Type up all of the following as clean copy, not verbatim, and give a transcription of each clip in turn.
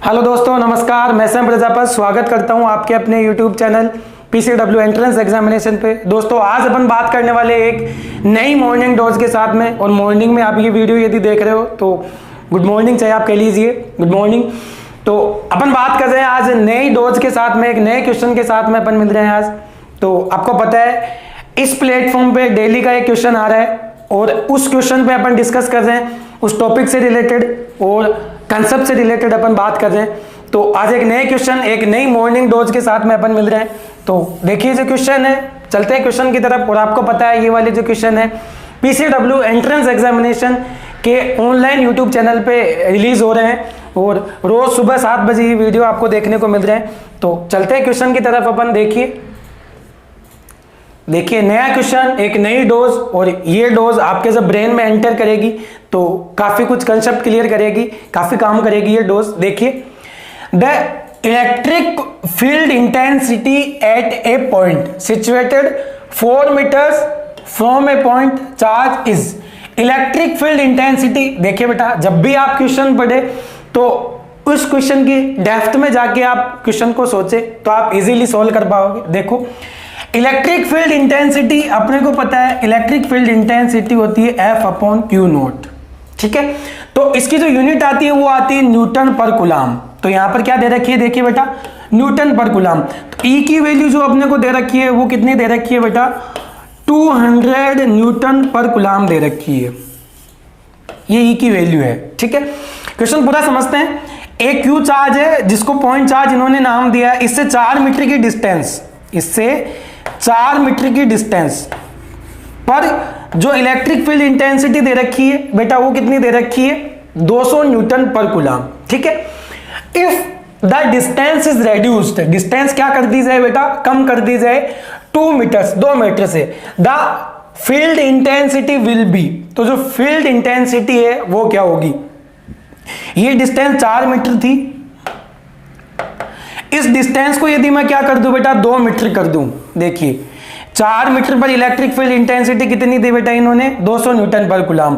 Hello दोस्तों, नमस्कार। मैं सैम प्रजापत स्वागत करता हूं आपके अपने YouTube channel PCW entrance examination पे। दोस्तों, आज अपन बात करने वाले एक नई मॉर्निंग डोज के साथ में। और मॉर्निंग में आप ये वीडियो यदि देख रहे हो तो गुड मॉर्निंग चाहे आप कह लीजिए, गुड मॉर्निंग। तो अपन बात कर रहे हैं आज नई डोज के साथ में, एक नए क्वेश्चन के साथ में अपन मिल रहे हैं आज। तो आपको पता है इस प्लेटफॉर्म पे डेली का एक क्वेश्चन आ रहा है और उस क्वेश्चन पे अपन डिस्कस कर रहे हैं, उस टॉपिक से रिलेटेड और कंसेप्ट से रिलेटेड अपन बात कर रहे हैं। तो आज एक नए क्वेश्चन, एक नई मॉर्निंग डोज के साथ में अपन मिल रहे हैं। तो देखिए जो क्वेश्चन है, चलते हैं क्वेश्चन की तरफ। और आपको पता है ये वाले जो क्वेश्चन है PCW एंट्रेंस एग्जामिनेशन के ऑनलाइन यूट्यूब चैनल पे रिलीज हो रहे हैं और रोज सुबह 7 बजे ये वीडियो आपको देखने को मिल रहे हैं। तो चलते हैं क्वेश्चन की तरफ। अपन देखिए नया क्वेश्चन, एक नई डोज, और ये डोज आपके जब ब्रेन में एंटर करेगी तो काफी कुछ कंसेप्ट क्लियर करेगी, काफी काम करेगी ये डोज। देखिए, the electric field intensity at a point situated 4 metres from a point charge is. Electric field intensity, देखिए बेटा जब भी आप क्वेश्चन पढ़े तो उस क्वेश्चन की डेप्थ में जाके आप क्वेश्चन को सोचे तो आप इजीली सोल्व कर पाओगे। देखो, इलेक्ट्रिक फील्ड इंटेंसिटी अपने को पता है, इलेक्ट्रिक फील्ड इंटेंसिटी होती है F/Q0। ठीक है, तो इसकी जो यूनिट आती है वो आती है न्यूटन पर कूलम। तो यहां पर क्या दे रखी है, देखिए बेटा न्यूटन पर कूलम। तो E की वैल्यू जो अपने को दे रखी है वो कितनी दे रखी है बेटा, 200 न्यूटन पर कूलम दे रखी है। ये E की वैल्यू है। ठीक है, क्वेश्चन पूरा समझते हैं। एक Q चार्ज है जिसको पॉइंट चार्ज इन्होंने नाम दिया है। इससे 4 मीटर की डिस्टेंस, इससे 4 मीटर की डिस्टेंस पर जो इलेक्ट्रिक फील्ड इंटेंसिटी दे रखी है बेटा वो कितनी दे रखी है, 200 न्यूटन पर कूलम। ठीक है, if the distance is reduced, distance क्या कर दी जाए बेटा, कम कर दी जाए 2 मीटर, 2 मीटर से, the field intensity will be. तो जो फील्ड इंटेंसिटी है वो क्या होगी, ये डिस्टेंस 4 मीटर थी, इस डिस्टेंस को यदि मैं क्या कर दूं बेटा, 2 मीटर कर दूं। देखिए 4 मीटर पर इलेक्ट्रिक फील्ड इंटेंसिटी कितनी दी बेटा इन्होंने, 200 न्यूटन पर कूलम।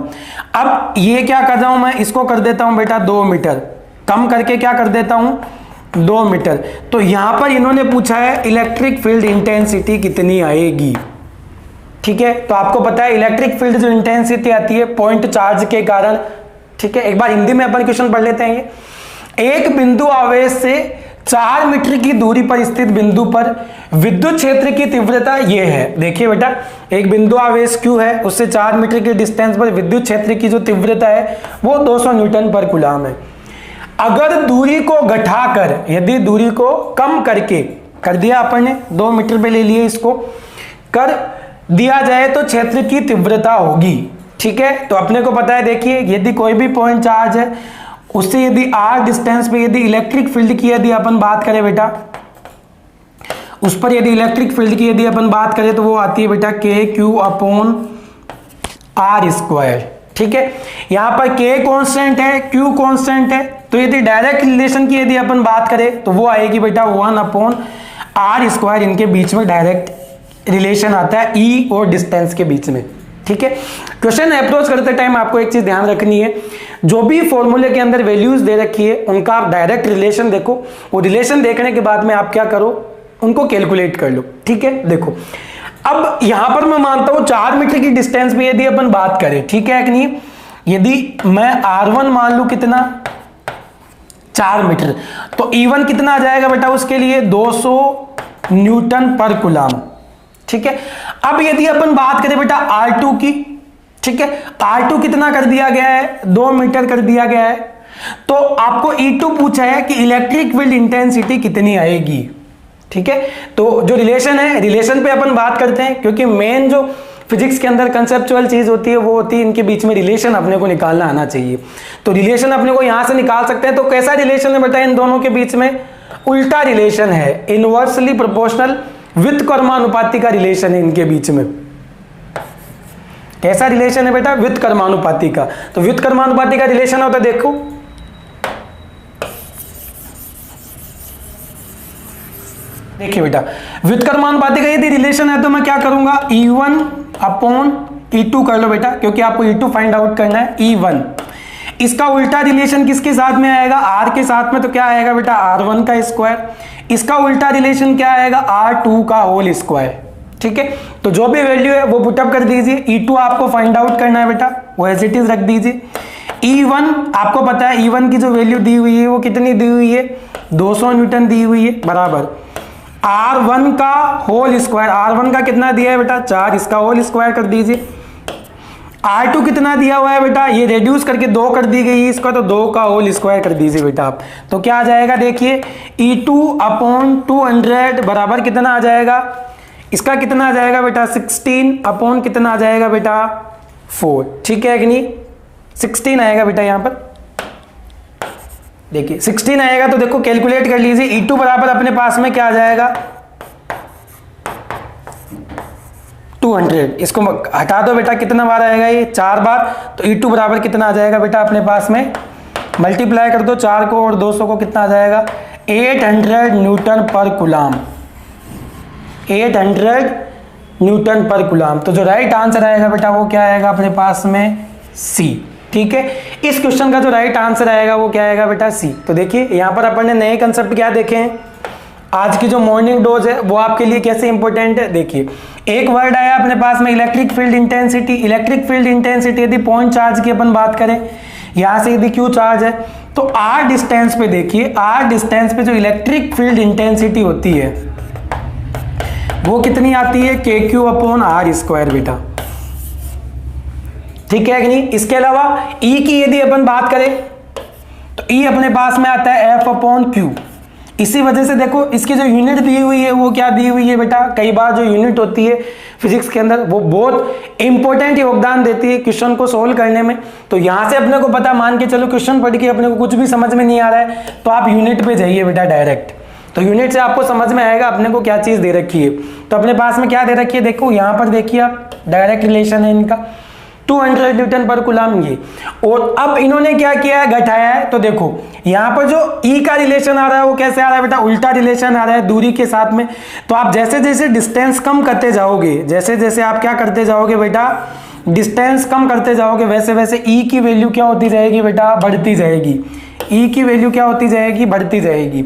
अब ये क्या कर रहा हूं मैं, इसको कर देता हूं बेटा 2 मीटर, कम करके क्या कर देता हूं 2 मीटर। तो यहां पर इन्होंने पूछा है इलेक्ट्रिक फील्ड इंटेंसिटी कितनी आएगी। ठीक है, तो आपको पता है इलेक्ट्रिक फील्ड जो इंटेंसिटी आती है पॉइंट चार्ज के कारण। ठीक है, एक बार हिंदी में अपन क्वेश्चन पढ़ लेते हैं। एक बिंदु आवेश से 4 मीटर की दूरी पर स्थित बिंदु पर विद्युत क्षेत्र की तीव्रता यह है। देखिए बेटा, एक बिंदु आवेश Q है, उससे 4 मीटर के डिस्टेंस पर विद्युत क्षेत्र की जो तीव्रता है वो 200 न्यूटन पर कूलम है। अगर दूरी को घटाकर, यदि दूरी को कम करके कर दिया अपन ने, 2 मीटर पे ले लिए, इसको कर दिया जाए तो क्षेत्र की तीव्रता होगी। ठीक है, तो अपने को पता है, देखिए यदि कोई भी पॉइंट चार्ज है उससे यदि r डिस्टेंस पे यदि इलेक्ट्रिक फील्ड की यदि अपन बात करें बेटा, उस पर यदि इलेक्ट्रिक फील्ड की यदि अपन बात करें तो वो आती है बेटा KQ/R²। ठीक है, यहां पर K कांस्टेंट है, Q कांस्टेंट है, तो यदि डायरेक्ट रिलेशन की यदि अपन बात करें तो वो आएगी बेटा 1/R²। इनके बीच में डायरेक्ट रिलेशन आता है E और डिस्टेंस के बीच में। ठीक है, क्वेश्चन अप्रोच करते टाइम आपको एक चीज ध्यान रखनी है, जो भी फॉर्मूले के अंदर वैल्यूज दे रखी है उनका आप डायरेक्ट रिलेशन देखो, वो रिलेशन देखने के बाद में आप क्या करो, उनको कैलकुलेट कर लो। ठीक है, देखो अब यहां पर मैं मानता हूं 4 मीटर की डिस्टेंस पे यदि अपन बात करें, ठीक है कि नहीं, यदि मैं R1 मान लू कितना, 4 मीटर, तो E1 कितना आ जाएगा बेटा उसके लिए, 200 न्यूटन पर कूलम। ठीक है, अब यदि अपन बात करें बेटा R2 की, ठीक है, R2 कितना कर दिया गया है, 2 मीटर कर दिया गया है। तो आपको E2 पूछा है कि इलेक्ट्रिक फील्ड इंटेंसिटी कितनी आएगी। ठीक है, तो जो रिलेशन है, रिलेशन पे अपन बात करते हैं, क्योंकि मेन जो फिजिक्स के अंदर कंसेप्चुअल चीज होती है वो होती है इनके बीच में रिलेशन अपने को निकालना आना चाहिए। तो रिलेशन अपने को यहां से निकाल सकते हैं। तो कैसा रिलेशन है बेटा इन दोनों के बीच में, उल्टा रिलेशन है, इनवर्सली प्रोपोर्शनल व्युत्क्रमानुपाती का रिलेशन है इनके बीच में। कैसा रिलेशन है बेटा, व्युत्क्रमानुपाती का। तो व्युत्क्रमानुपाती का रिलेशन होता है, देखो देखिए बेटा, व्युत्क्रमानुपाती का यदि रिलेशन है तो मैं क्या करूंगा, E1/E2 कर लो बेटा, क्योंकि आपको E2 फाइंड आउट करना है। E1 इसका उल्टा रिलेशन किसके साथ में आएगा, आर के साथ में, तो क्या आएगा बेटा R1 का स्क्वायर। इसका उल्टा रिलेशन क्या आएगा, R2 का होल स्क्वायर। ठीक है, तो जो भी वैल्यू है वो पुटअप कर दीजिए। E2 आपको फाइंड आउट करना है बेटा, वो एज इट इज रख दीजिए। E1 आपको पता है, E1 की जो वैल्यू दी हुई है वो कितनी दी हुई है, 200 न्यूटन दी हुई है, बराबर R1 का होल स्क्वायर। R1 का कितना दिया है बेटा 4, इसका होल स्क्वायर कर दीजिए। R2 कितना दिया हुआ है बेटा, ये रेड्यूस करके 2 कर दी गई है इसका, तो 2 का होल स्क्वायर कर दीजिए बेटा आप। तो क्या आ जाएगा देखिए, E2/200 बराबर कितना आ जाएगा, इसका कितना आ जाएगा बेटा 16 अपॉन कितना आ जाएगा बेटा 4। ठीक है कि नहीं, 16 आएगा बेटा यहाँ पर, देखिए 16 आएगा। तो देखो कैलकुलेट कर लीजिए, E2 बराबर अपने पास में क्या आ जाएगा 200। इसको हटा दो बेटा, कितना बार आएगा ये 4 बार। तो E2 बराबर कितना आ जाएगा बेटा अपने पास में, मल्टीप्लाई कर दो 4 को और 200 को, कितना आ जाएगा 800 न्यूटन पर कूलम, 800 न्यूटन पर कूलम। तो जो राइट आंसर आएगा बेटा वो क्या आएगा अपने पास में C। ठीक है, इस क्वेश्चन का जो राइट आंसर आएगा वो क्या आएगा बेटा C। तो देखिए यहाँ पर अपन ने नए कंसेप्ट क्या देखे हैं, आज की जो मॉर्निंग डोज है वो आपके लिए कैसे इंपॉर्टेंट है। देखिए एक वर्ड आया अपने पास में electric field intensity. Electric field intensity यदि पॉइंट चार्ज की अपन बात करें, यहां से यदि Q चार्ज है तो R डिस्टेंस पे, देखिए R डिस्टेंस पे जो इलेक्ट्रिक फील्ड इंटेंसिटी होती है वो कितनी आती है, KQ/R² बेटा। ठीक है कि नहीं। इसके अलावा E की यदि अपन बात करें तो E अपने पास में आता है F/Q। इसी वजह से देखो इसकी जो यूनिट दी हुई है वो क्या दी हुई है बेटा, कई बार जो यूनिट होती है फिजिक्स के अंदर वो बहुत इंपॉर्टेंट योगदान देती है क्वेश्चन को सोल्व करने में। तो यहां से अपने को पता, मान के चलो क्वेश्चन पढ़ के अपने को कुछ भी समझ में नहीं आ रहा है तो आप यूनिट पे जाइए बेटा डायरेक्ट, तो यूनिट से आपको समझ में आएगा अपने को क्या चीज दे रखी है। तो अपने पास में क्या दे रखी है, देखो यहां पर देखिए आप, डायरेक्ट रिलेशन है इनका 200 न्यूटन पर कूलम ये। और अब इन्होंने क्या किया है, घटाया है। तो देखो यहां पर जो E का रिलेशन आ रहा है वो कैसे आ रहा है बेटा, उल्टा रिलेशन आ रहा है दूरी के साथ में। तो आप जैसे जैसे डिस्टेंस कम करते जाओगे, जैसे जैसे आप क्या करते जाओगे बेटा, डिस्टेंस कम करते जाओगे, वैसे वैसे E की वैल्यू क्या होती जाएगी बेटा, बढ़ती जाएगी। E की वैल्यू क्या होती जाएगी, बढ़ती जाएगी।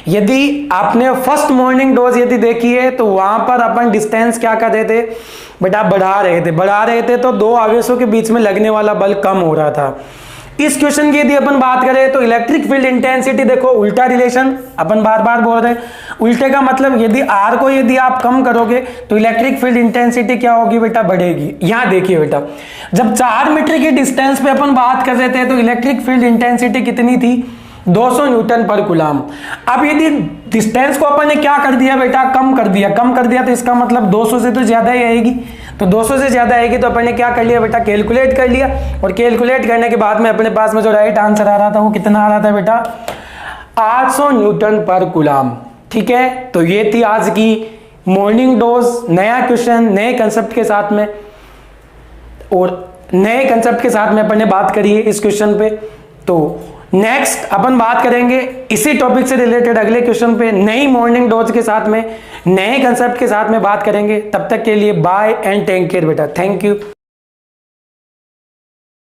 यदि आपने फर्स्ट मॉर्निंग डोज यदि देखी है तो वहां पर अपन डिस्टेंस क्या कर रहे थे बेटा, बढ़ा रहे थे तो दो आवेशों के बीच में लगने वाला बल कम हो रहा था। इस क्वेश्चन की यदि अपन बात करें तो इलेक्ट्रिक फील्ड इंटेंसिटी, देखो उल्टा रिलेशन अपन बार बार बोल रहे हैं, उल्टे का मतलब यदि R को यदि आप कम करोगे तो इलेक्ट्रिक फील्ड इंटेंसिटी क्या होगी बेटा, बढ़ेगी। यहां देखिए बेटा, जब 4 मीटर की डिस्टेंस पे अपन बात कर रहे थे तो इलेक्ट्रिक फील्ड इंटेंसिटी कितनी थी, 200 न्यूटन पर कूलम। अब यदि डिस्टेंस को अपन ने क्या कर दिया बेटा, कम कर दिया तो इसका मतलब 200 से तो ज्यादा ही आएगी। तो 200 से ज्यादा आएगी तो अपन ने क्या कर लिया बेटा, कैलकुलेट कर लिया। और कैलकुलेट करने के बाद में अपने पास में जो राइट आंसर आ रहा था वो कितना आ रहा था बेटा, 800 न्यूटन पर कूलम। ठीक है, तो ये थी आज की मॉर्निंग डोज, नया क्वेश्चन नए कंसेप्ट के साथ में, और नए कंसेप्ट के साथ में अपन ने बात करी है इस क्वेश्चन पे। तो नेक्स्ट अपन बात करेंगे इसी टॉपिक से रिलेटेड अगले क्वेश्चन पे, नई मॉर्निंग डोज के साथ में, नए कंसेप्ट के साथ में बात करेंगे। तब तक के लिए बाय एंड टेक केयर बेटा, थैंक यू।